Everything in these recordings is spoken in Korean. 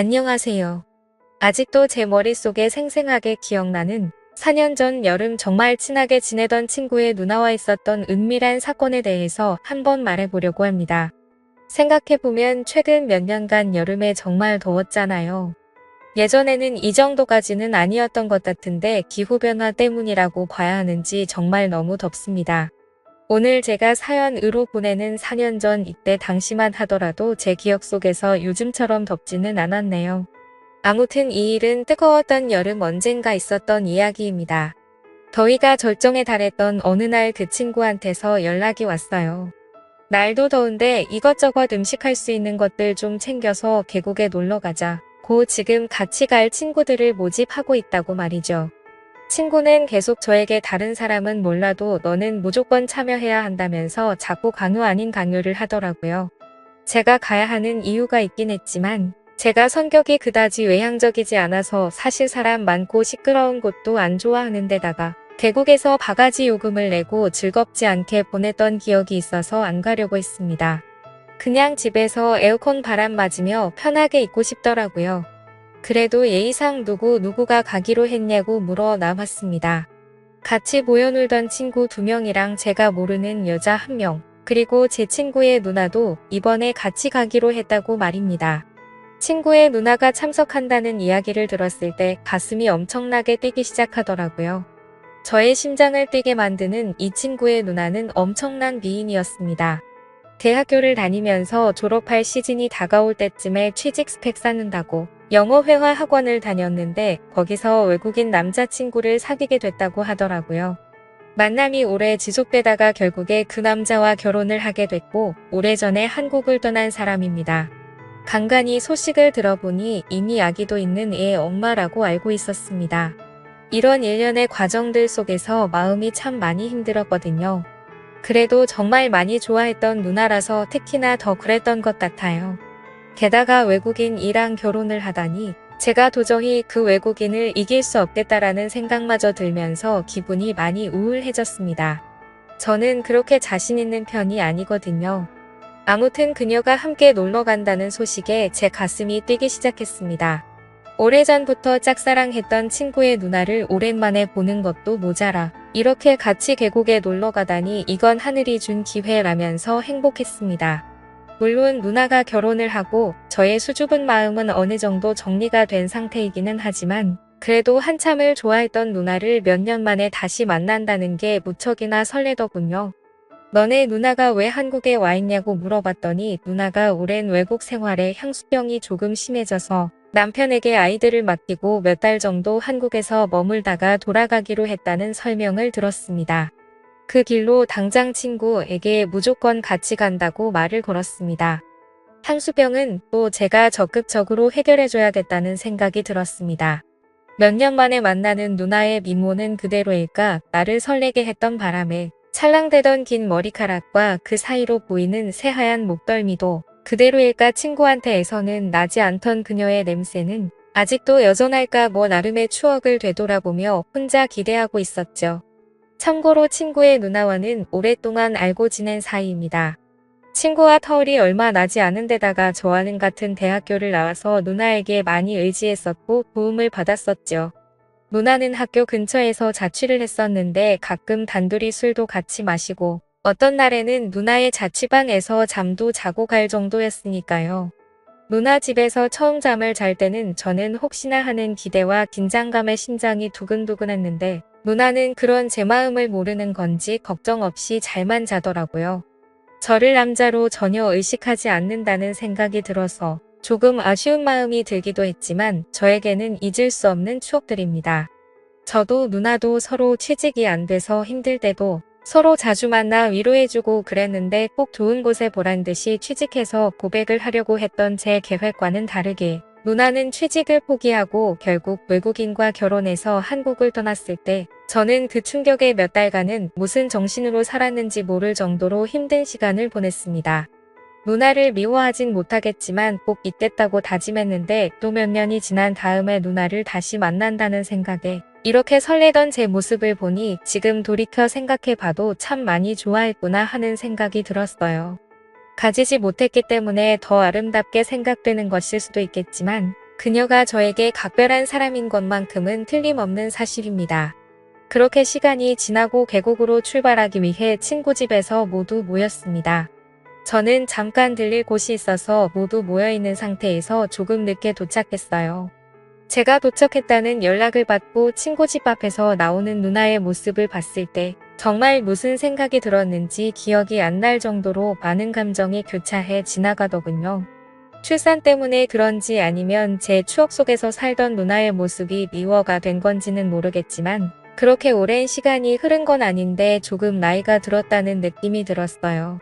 안녕하세요. 아직도 제 머릿속에 생생하게 기억나는 4년 전 여름 정말 친하게 지내던 친구의 누나와 있었던 은밀한 사건에 대해서 한번 말해보려고 합니다. 생각해보면 최근 몇 년간 여름에 정말 더웠잖아요. 예전에는 이 정도까지는 아니었던 것 같은데 기후변화 때문이라고 봐야 하는지 정말 너무 덥습니다. 오늘 제가 사연으로 보내는 4년 전 이때 당시만 하더라도 제 기억 속에서 요즘처럼 덥지는 않았네요. 아무튼 이 일은 뜨거웠던 여름 언젠가 있었던 이야기입니다. 더위가 절정에 달했던 어느 날 그 친구한테서 연락이 왔어요. 날도 더운데 이것저것 음식할 수 있는 것들 좀 챙겨서 계곡에 놀러 가자. 고 지금 같이 갈 친구들을 모집하고 있다고 말이죠. 친구는 계속 저에게 다른 사람은 몰라도 너는 무조건 참여해야 한다면서 자꾸 강요 아닌 강요를 하더라고요. 제가 가야 하는 이유가 있긴 했지만 제가 성격이 그다지 외향적이지 않아서 사실 사람 많고 시끄러운 곳도 안 좋아하는 데다가 계곡에서 바가지 요금을 내고 즐겁지 않게 보냈던 기억이 있어서 안 가려고 했습니다. 그냥 집에서 에어컨 바람 맞으며 편하게 있고 싶더라고요. 그래도 예의상 누구가 가기로 했냐고 물어 남았습니다. 같이 모여 놀던 친구 2명이랑 제가 모르는 여자 1명, 그리고 제 친구의 누나도 이번에 같이 가기로 했다고 말입니다. 친구의 누나가 참석한다는 이야기를 들었을 때 가슴이 엄청나게 뛰기 시작하더라고요. 저의 심장을 뛰게 만드는 이 친구의 누나는 엄청난 미인이었습니다. 대학교를 다니면서 졸업할 시즌이 다가올 때쯤에 취직 스펙 쌓는다고 영어 회화 학원을 다녔는데 거기서 외국인 남자친구를 사귀게 됐다고 하더라고요. 만남이 오래 지속되다가 결국에 그 남자와 결혼을 하게 됐고 오래전에 한국을 떠난 사람입니다. 간간히 소식을 들어보니 이미 아기도 있는 애의 엄마라고 알고 있었습니다. 이런 일련의 과정들 속에서 마음이 참 많이 힘들었거든요. 그래도 정말 많이 좋아했던 누나라서 특히나 더 그랬던 것 같아요. 게다가 외국인이랑 결혼을 하다니 제가 도저히 그 외국인을 이길 수 없겠다라는 생각마저 들면서 기분이 많이 우울해졌습니다. 저는 그렇게 자신 있는 편이 아니거든요. 아무튼 그녀가 함께 놀러 간다는 소식에 제 가슴이 뛰기 시작했습니다. 오래전부터 짝사랑했던 친구의 누나를 오랜만에 보는 것도 모자라 이렇게 같이 계곡에 놀러 가다니 이건 하늘이 준 기회라면서 행복했습니다. 물론 누나가 결혼을 하고 저의 수줍은 마음은 어느 정도 정리가 된 상태이기는 하지만 그래도 한참을 좋아했던 누나를 몇 년 만에 다시 만난다는 게 무척이나 설레더군요. 너네 누나가 왜 한국에 와 있냐고 물어봤더니 누나가 오랜 외국 생활에 향수병이 조금 심해져서 남편에게 아이들을 맡기고 몇 달 정도 한국에서 머물다가 돌아가기로 했다는 설명을 들었습니다. 그 길로 당장 친구에게 무조건 같이 간다고 말을 걸었습니다. 향수병은 또 제가 적극적으로 해결해줘야겠다는 생각이 들었습니다. 몇 년 만에 만나는 누나의 미모는 그대로일까 나를 설레게 했던 바람에 찰랑대던 긴 머리카락과 그 사이로 보이는 새하얀 목덜미도 그대로일까 친구한테에서는 나지 않던 그녀의 냄새는 아직도 여전할까 뭐 나름의 추억을 되돌아보며 혼자 기대하고 있었죠. 참고로 친구의 누나와는 오랫동안 알고 지낸 사이입니다. 친구와 터울이 얼마 나지 않은 데다가 저와는 같은 대학교를 나와서 누나에게 많이 의지했었고 도움을 받았었죠. 누나는 학교 근처에서 자취를 했었는데 가끔 단둘이 술도 같이 마시고 어떤 날에는 누나의 자취방에서 잠도 자고 갈 정도였으니까요. 누나 집에서 처음 잠을 잘 때는 저는 혹시나 하는 기대와 긴장감에 심장이 두근두근했는데 누나는 그런 제 마음을 모르는 건지 걱정 없이 잘만 자더라고요. 저를 남자로 전혀 의식하지 않는다는 생각이 들어서 조금 아쉬운 마음이 들기도 했지만 저에게는 잊을 수 없는 추억들입니다. 저도 누나도 서로 취직이 안 돼서 힘들 때도 서로 자주 만나 위로해주고 그랬는데 꼭 좋은 곳에 보란 듯이 취직해서 고백을 하려고 했던 제 계획과는 다르게 누나는 취직을 포기하고 결국 외국인과 결혼해서 한국을 떠났을 때 저는 그 충격에 몇 달간은 무슨 정신으로 살았는지 모를 정도로 힘든 시간을 보냈습니다. 누나를 미워하진 못하겠지만 꼭 있겠다고 다짐했는데 또 몇 년이 지난 다음에 누나를 다시 만난다는 생각에 이렇게 설레던 제 모습을 보니 지금 돌이켜 생각해봐도 참 많이 좋아했구나 하는 생각이 들었어요. 가지지 못했기 때문에 더 아름답게 생각되는 것일 수도 있겠지만 그녀가 저에게 각별한 사람인 것만큼은 틀림없는 사실입니다. 그렇게 시간이 지나고 계곡으로 출발하기 위해 친구 집에서 모두 모였습니다. 저는 잠깐 들릴 곳이 있어서 모두 모여있는 상태에서 조금 늦게 도착했어요. 제가 도착했다는 연락을 받고 친구 집 앞에서 나오는 누나의 모습을 봤을 때 정말 무슨 생각이 들었는지 기억이 안 날 정도로 많은 감정이 교차해 지나가더군요. 출산 때문에 그런지 아니면 제 추억 속에서 살던 누나의 모습이 미워가 된 건지는 모르겠지만 그렇게 오랜 시간이 흐른 건 아닌데 조금 나이가 들었다는 느낌이 들었어요.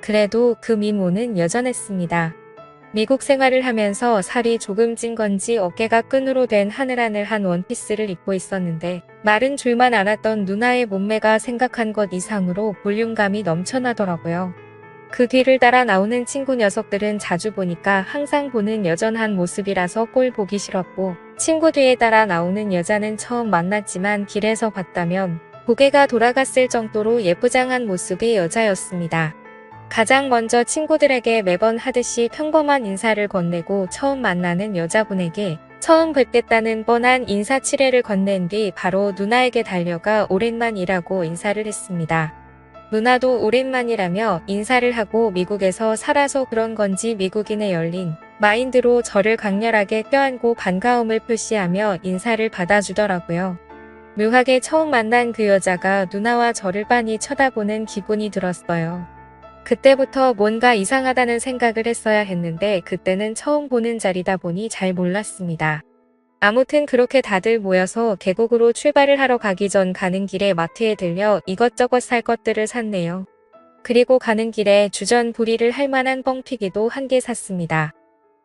그래도 그 미모는 여전했습니다. 미국 생활을 하면서 살이 조금 찐 건지 어깨가 끈으로 된 하늘하늘한 원피스를 입고 있었는데 마른 줄만 알았던 누나의 몸매가 생각한 것 이상으로 볼륨감이 넘쳐나더라고요. 그 뒤를 따라 나오는 친구 녀석들은 자주 보니까 항상 보는 여전한 모습이라서 꼴 보기 싫었고 친구 뒤에 따라 나오는 여자는 처음 만났지만 길에서 봤다면 고개가 돌아갔을 정도로 예쁘장한 모습의 여자였습니다. 가장 먼저 친구들에게 매번 하듯이 평범한 인사를 건네고 처음 만나는 여자분에게 처음 뵙겠다는 뻔한 인사치레를 건넨 뒤 바로 누나에게 달려가 오랜만이라고 인사를 했습니다. 누나도 오랜만이라며 인사를 하고 미국에서 살아서 그런 건지 미국인의 열린 마인드로 저를 강렬하게 껴안고 반가움을 표시하며 인사를 받아주더라고요. 묘하게 처음 만난 그 여자가 누나와 저를 빤히 쳐다보는 기분이 들었어요. 그때부터 뭔가 이상하다는 생각을 했어야 했는데 그때는 처음 보는 자리다 보니 잘 몰랐습니다. 아무튼 그렇게 다들 모여서 계곡으로 출발을 하러 가기 전 가는 길에 마트에 들려 이것저것 살 것들을 샀네요. 그리고 가는 길에 주전 부리를 할 만한 뻥튀기도 한 개 샀습니다.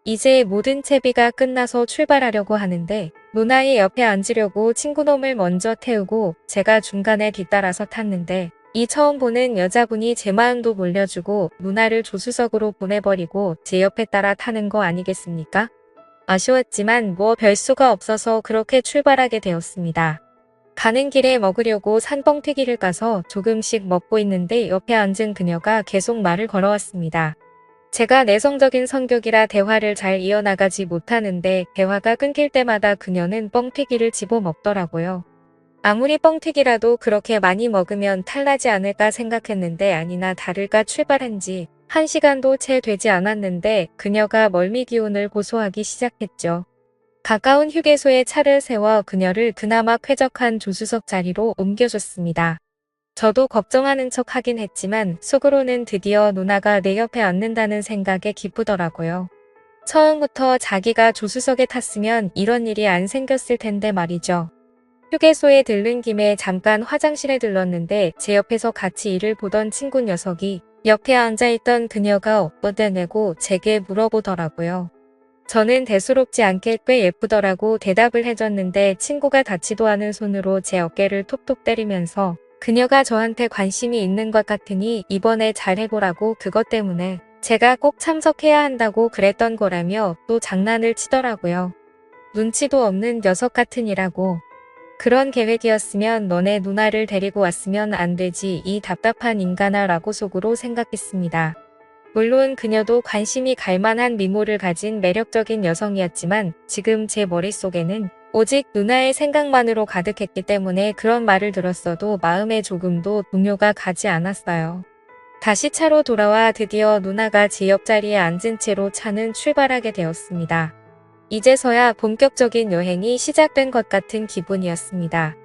이제 모든 채비가 끝나서 출발하려고 하는데 누나의 옆에 앉으려고 친구놈을 먼저 태우고 제가 중간에 뒤따라서 탔는데 이 처음 보는 여자분이 제 마음도 몰려주고 누나를 조수석으로 보내버리고 제 옆에 따라 타는 거 아니겠습니까? 아쉬웠지만 뭐 별수가 없어서 그렇게 출발하게 되었습니다. 가는 길에 먹으려고 산 뻥튀기를 까서 조금씩 먹고 있는데 옆에 앉은 그녀가 계속 말을 걸어왔습니다. 제가 내성적인 성격이라 대화를 잘 이어나가지 못하는데 대화가 끊길 때마다 그녀는 뻥튀기를 집어 먹더라고요. 아무리 뻥튀기라도 그렇게 많이 먹으면 탈나지 않을까 생각했는데 아니나 다를까 출발한 지 1시간도 채 되지 않았는데 그녀가 멀미 기운을 고소하기 시작했죠. 가까운 휴게소에 차를 세워 그녀를 그나마 쾌적한 조수석 자리로 옮겨줬습니다. 저도 걱정하는 척 하긴 했지만 속으로는 드디어 누나가 내 옆에 앉는다는 생각에 기쁘더라고요. 처음부터 자기가 조수석에 탔으면 이런 일이 안 생겼을 텐데 말이죠. 휴게소에 들른 김에 잠깐 화장실에 들렀는데 제 옆에서 같이 일을 보던 친구 녀석이 옆에 앉아있던 그녀가 엇보대내고 제게 물어보더라고요. 저는 대수롭지 않게 꽤 예쁘더라고 대답을 해줬는데 친구가 닿지도 않은 손으로 제 어깨를 톡톡 때리면서 그녀가 저한테 관심이 있는 것 같으니 이번에 잘해보라고 그것 때문에 제가 꼭 참석해야 한다고 그랬던 거라며 또 장난을 치더라고요. 눈치도 없는 녀석 같으니라고. 그런 계획이었으면 너네 누나를 데리고 왔으면 안 되지 이 답답한 인간아 라고 속으로 생각했습니다. 물론 그녀도 관심이 갈만한 미모를 가진 매력적인 여성이었지만 지금 제 머릿속에는 오직 누나의 생각만으로 가득했기 때문에 그런 말을 들었어도 마음에 조금도 동요가 가지 않았어요. 다시 차로 돌아와 드디어 누나가 제 옆자리에 앉은 채로 차는 출발하게 되었습니다. 이제서야 본격적인 여행이 시작된 것 같은 기분이었습니다.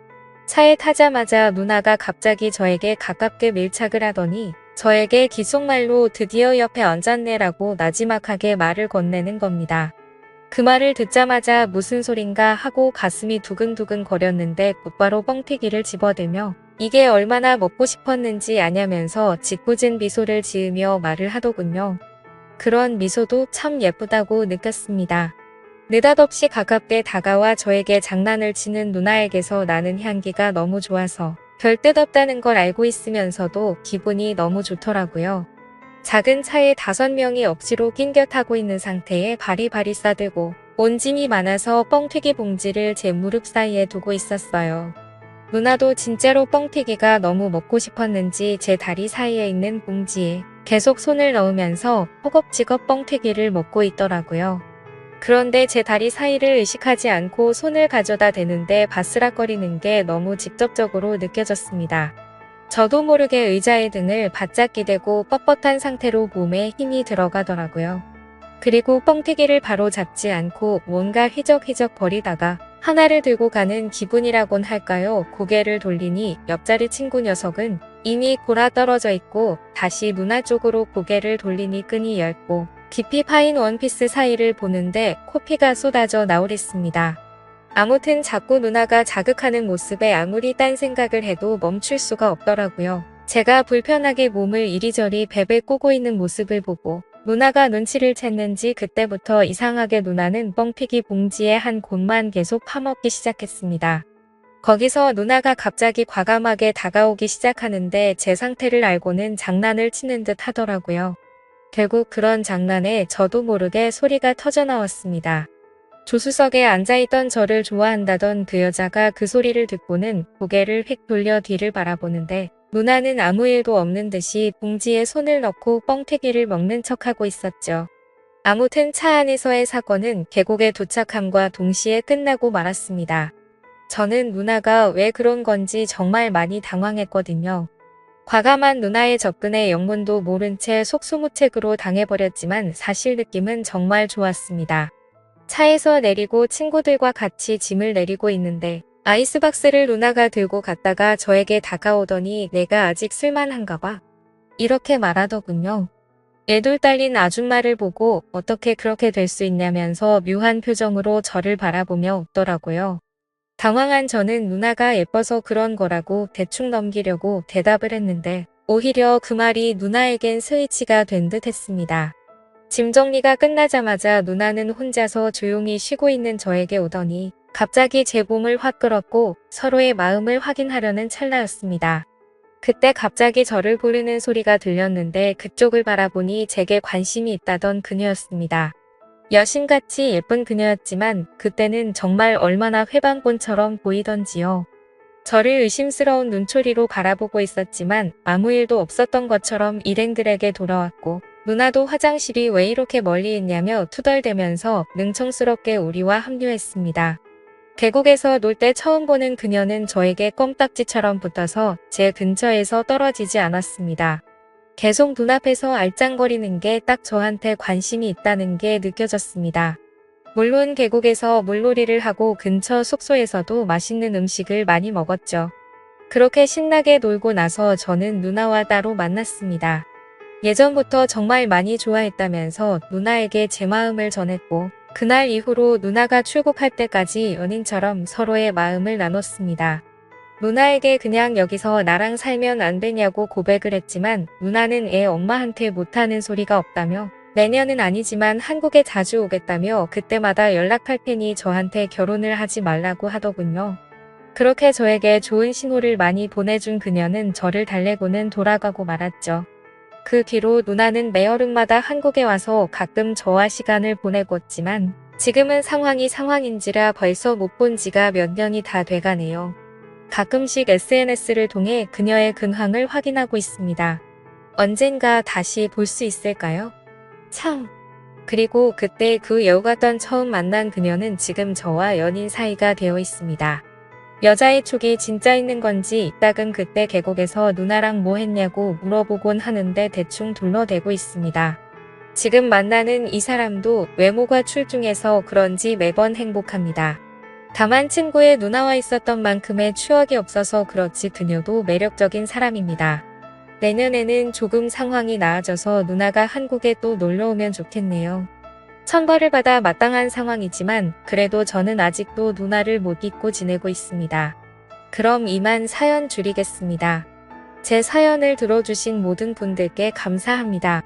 차에 타자마자 누나가 갑자기 저에게 가깝게 밀착을 하더니 저에게 귓속말로 드디어 옆에 앉았네라고 나지막하게 말을 건네는 겁니다. 그 말을 듣자마자 무슨 소린가 하고 가슴이 두근두근 거렸는데 곧바로 뻥튀기를 집어들며 이게 얼마나 먹고 싶었는지 아냐면서 짓궂은 미소를 지으며 말을 하더군요. 그런 미소도 참 예쁘다고 느꼈습니다. 느닷없이 가깝게 다가와 저에게 장난을 치는 누나에게서 나는 향기가 너무 좋아서 별 뜻 없다는 걸 알고 있으면서도 기분이 너무 좋더라고요. 작은 차에 5명이 억지로 낑겨 타고 있는 상태에 바리바리 싸들고 온 짐이 많아서 뻥튀기 봉지를 제 무릎 사이에 두고 있었어요. 누나도 진짜로 뻥튀기가 너무 먹고 싶었는지 제 다리 사이에 있는 봉지에 계속 손을 넣으면서 허겁지겁 뻥튀기를 먹고 있더라고요. 그런데 제 다리 사이를 의식하지 않고 손을 가져다 대는데 바스락거리는 게 너무 직접적으로 느껴졌습니다. 저도 모르게 의자의 등을 바짝 기대고 뻣뻣한 상태로 몸에 힘이 들어가더라고요. 그리고 뻥튀기를 바로 잡지 않고 뭔가 휘적휘적 거리다가 하나를 들고 가는 기분이라곤 할까요? 고개를 돌리니 옆자리 친구 녀석은 이미 골아 떨어져 있고 다시 누나 쪽으로 고개를 돌리니 끈이 얇고 깊이 파인 원피스 사이를 보는데 코피가 쏟아져 나오랬습니다. 아무튼 자꾸 누나가 자극하는 모습에 아무리 딴 생각을 해도 멈출 수가 없더라고요. 제가 불편하게 몸을 이리저리 베베 꼬고 있는 모습을 보고 누나가 눈치를 챘는지 그때부터 이상하게 누나는 뻥튀기 봉지의 한 곳만 계속 파먹기 시작했습니다. 거기서 누나가 갑자기 과감하게 다가오기 시작하는데 제 상태를 알고는 장난을 치는 듯 하더라고요. 결국 그런 장난에 저도 모르게 소리가 터져 나왔습니다. 조수석에 앉아있던 저를 좋아한다던 그 여자가 그 소리를 듣고는 고개를 휙 돌려 뒤를 바라보는데 누나는 아무 일도 없는 듯이 봉지에 손을 넣고 뻥튀기를 먹는 척하고 있었죠. 아무튼 차 안에서의 사건은 계곡에 도착함과 동시에 끝나고 말았습니다. 저는 누나가 왜 그런 건지 정말 많이 당황했거든요. 과감한 누나의 접근에 영문도 모른 채 속수무책으로 당해버렸지만 사실 느낌은 정말 좋았습니다. 차에서 내리고 친구들과 같이 짐을 내리고 있는데 아이스박스를 누나가 들고 갔다가 저에게 다가오더니 내가 아직 쓸만한가 봐. 이렇게 말하더군요. 애돌 딸린 아줌마를 보고 어떻게 그렇게 될 수 있냐면서 묘한 표정으로 저를 바라보며 웃더라고요. 당황한 저는 누나가 예뻐서 그런 거라고 대충 넘기려고 대답을 했는데 오히려 그 말이 누나에겐 스위치가 된 듯 했습니다. 짐 정리가 끝나자마자 누나는 혼자서 조용히 쉬고 있는 저에게 오더니 갑자기 제 몸을 확 끌었고 서로의 마음을 확인하려는 찰나였습니다. 그때 갑자기 저를 부르는 소리가 들렸는데 그쪽을 바라보니 제게 관심이 있다던 그녀였습니다. 여신같이 예쁜 그녀였지만 그때는 정말 얼마나 회방본처럼 보이던지요. 저를 의심스러운 눈초리로 바라보고 있었지만 아무 일도 없었던 것처럼 일행들에게 돌아왔고 누나도 화장실이 왜 이렇게 멀리 있냐며 투덜대면서 능청스럽게 우리와 합류했습니다. 계곡에서 놀 때 처음 보는 그녀는 저에게 껌딱지처럼 붙어서 제 근처에서 떨어지지 않았습니다. 계속 눈앞에서 알짱거리는 게 딱 저한테 관심이 있다는 게 느껴졌습니다. 물론 계곡에서 물놀이를 하고 근처 숙소에서도 맛있는 음식을 많이 먹었죠. 그렇게 신나게 놀고 나서 저는 누나와 따로 만났습니다. 예전부터 정말 많이 좋아했다면서 누나에게 제 마음을 전했고 그날 이후로 누나가 출국할 때까지 연인처럼 서로의 마음을 나눴습니다. 누나에게 그냥 여기서 나랑 살면 안 되냐고 고백을 했지만 누나는 애 엄마한테 못하는 소리가 없다며 내년은 아니지만 한국에 자주 오겠다며 그때마다 연락할 테니 저한테 결혼을 하지 말라고 하더군요. 그렇게 저에게 좋은 신호를 많이 보내준 그녀는 저를 달래고는 돌아가고 말았죠. 그 뒤로 누나는 매여름마다 한국에 와서 가끔 저와 시간을 보내고 있지만 지금은 상황이 상황인지라 벌써 못 본 지가 몇 년이 다 돼가네요. 가끔씩 SNS를 통해 그녀의 근황을 확인하고 있습니다. 언젠가 다시 볼 수 있을까요? 참. 그리고 그때 그 여우 같던 처음 만난 그녀는 지금 저와 연인 사이가 되어 있습니다. 여자의 촉이 진짜 있는 건지 이따금 그때 계곡에서 누나랑 뭐 했냐고 물어보곤 하는데 대충 둘러대고 있습니다. 지금 만나는 이 사람도 외모가 출중해서 그런지 매번 행복합니다. 다만 친구의 누나와 있었던 만큼의 추억이 없어서 그렇지 그녀도 매력적인 사람입니다. 내년에는 조금 상황이 나아져서 누나가 한국에 또 놀러 오면 좋겠네요. 천벌을 받아 마땅한 상황이지만 그래도 저는 아직도 누나를 못 잊고 지내고 있습니다. 그럼 이만 사연 줄이겠습니다. 제 사연을 들어주신 모든 분들께 감사합니다.